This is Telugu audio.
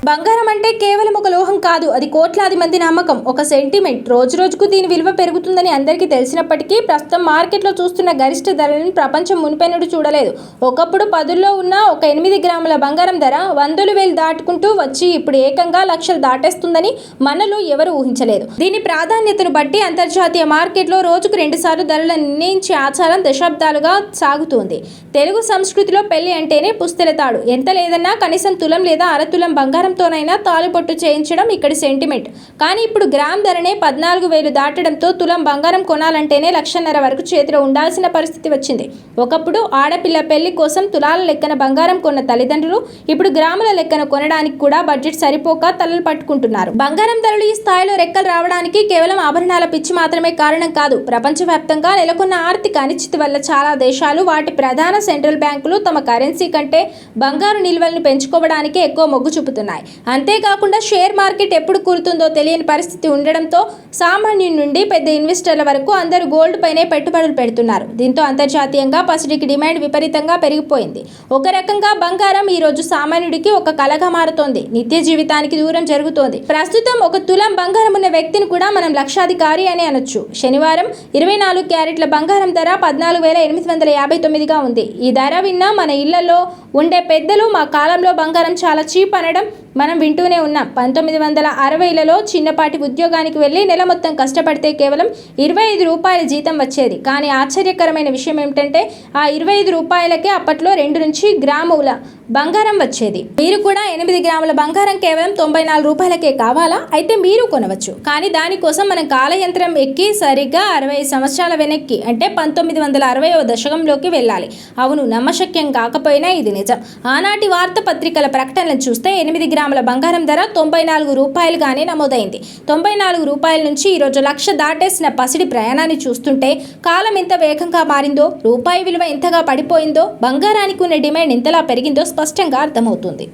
బంగారం అంటే కేవలం ఒక లోహం కాదు, అది కోట్లాది మంది నమ్మకం, ఒక సెంటిమెంట్. రోజు రోజుకు దీని విలువ పెరుగుతుందని అందరికీ తెలిసినప్పటికీ ప్రస్తుతం మార్కెట్లో చూస్తున్న గరిష్ట ధరలను ప్రపంచం మునిపెన్నడూ చూడలేదు. ఒకప్పుడు 10లో ఉన్న ఒక 8 గ్రాముల బంగారం ధర 100,000 దాటుకుంటూ వచ్చి ఇప్పుడు ఏకంగా లక్షలు దాటేస్తుందని మనలో ఎవరు ఊహించలేదు. దీని ప్రాధాన్యతను బట్టి అంతర్జాతీయ మార్కెట్లో రోజుకు 2 సార్లు ధరలను నిర్ణయించే ఆచారం దశాబ్దాలుగా సాగుతోంది. తెలుగు సంస్కృతిలో పెళ్లి అంటేనే పుస్తెల తాడు. ఎంత లేదన్నా కనీసం తులం లేదా అరతులం బంగారంతోనైనా తాళిబొట్టు చేయించడం ఇక్కడి సెంటిమెంట్. కానీ ఇప్పుడు గ్రామ్ ధరనే 14,000 దాటడంతో తులం బంగారం కొనాలంటేనే 1,50,000 వరకు చేతిలో ఉండాల్సిన పరిస్థితి వచ్చింది. ఒకప్పుడు ఆడపిల్ల పెళ్లి కోసం తులాల లెక్కన బంగారం కొన్న తల్లిదండ్రులు ఇప్పుడు గ్రాముల లెక్కన కొనడానికి కూడా బడ్జెట్ సరిపోక తలలు పట్టుకుంటున్నారు. బంగారం ధరలు ఈ స్థాయిలో రెక్కలు రావడానికి కేవలం ఆభరణాల పిచ్చి మాత్రమే కారణం కాదు. ప్రపంచవ్యాప్తంగా నెలకొన్న ఆర్థిక అనిశ్చితి వల్ల చాలా దేశాలు వాటి ప్రధాన సెంట్రల్ బ్యాంకులు తమ కరెన్సీ కంటే బంగారు నిల్వలను పెంచుకోవడానికి ఎక్కువ మొగ్గు చూపుతున్నాయి. అంతేకాకుండా షేర్ మార్కెట్ ఎప్పుడు కూలుతుందో తెలియని పరిస్థితి ఉండడంతో సామాన్యుడి నుండి పెద్ద ఇన్వెస్టర్ల వరకు అందరూ గోల్డ్ పైనే పెట్టుబడులు పెడుతున్నారు. దీంతో అంతర్జాతీయంగా పసిడికి డిమాండ్ విపరీతంగా పెరిగిపోయింది. ఒక రకంగా బంగారం ఈ రోజు సామాన్యుడికి ఒక కలగా మారుతోంది. నిత్య జీవితానికి దూరం జరుగుతోంది. ప్రస్తుతం ఒక తులం బంగారం ఉన్న వ్యక్తిని కూడా మనం లక్షాధికారి అని అనొచ్చు. శనివారం 24 క్యారెట్ల బంగారం ధర 14,859గా ఉంది. ఈ ధర విన్నా మన ఇళ్లలో ఉండే పెద్దలు మా కాలంలో బంగారం చాలా చీప్ అనడం మనం వింటూనే ఉన్నాం. 1960లలో చిన్నపాటి ఉద్యోగానికి వెళ్ళి నెల మొత్తం కష్టపడితే కేవలం 25 రూపాయల జీతం వచ్చేది. కానీ ఆశ్చర్యకరమైన విషయం ఏమిటంటే ఆ 25 రూపాయలకే అప్పట్లో 2 నుంచి గ్రాముల బంగారం వచ్చేది. మీరు కూడా 8 గ్రాముల బంగారం కేవలం 94 రూపాయలకే కావాలా? అయితే మీరు కొనవచ్చు. కానీ దానికోసం మనం కాలయంత్రం ఎక్కి సరిగ్గా 60 సంవత్సరాల వెనక్కి అంటే 1960వ దశకంలోకి వెళ్ళాలి. అవును, నమ్మశక్యం కాకపోయినా ఇది నిజం. ఆనాటి వార్తాపత్రికల ప్రకటనలు చూస్తే 8 గ్రాముల బంగారం ధర 94 రూపాయలుగానే నమోదైంది. 94 రూపాయల నుంచి ఈరోజు 1,00,000 దాటేసిన పసిడి ప్రయాణాన్ని చూస్తుంటే కాలం ఎంత వేగంగా మారిందో, రూపాయి విలువ ఎంతగా పడిపోయిందో, బంగారానికి ఉన్న డిమాండ్ ఎంతలా పెరిగిందో స్పష్టంగా అర్థమవుతుంది.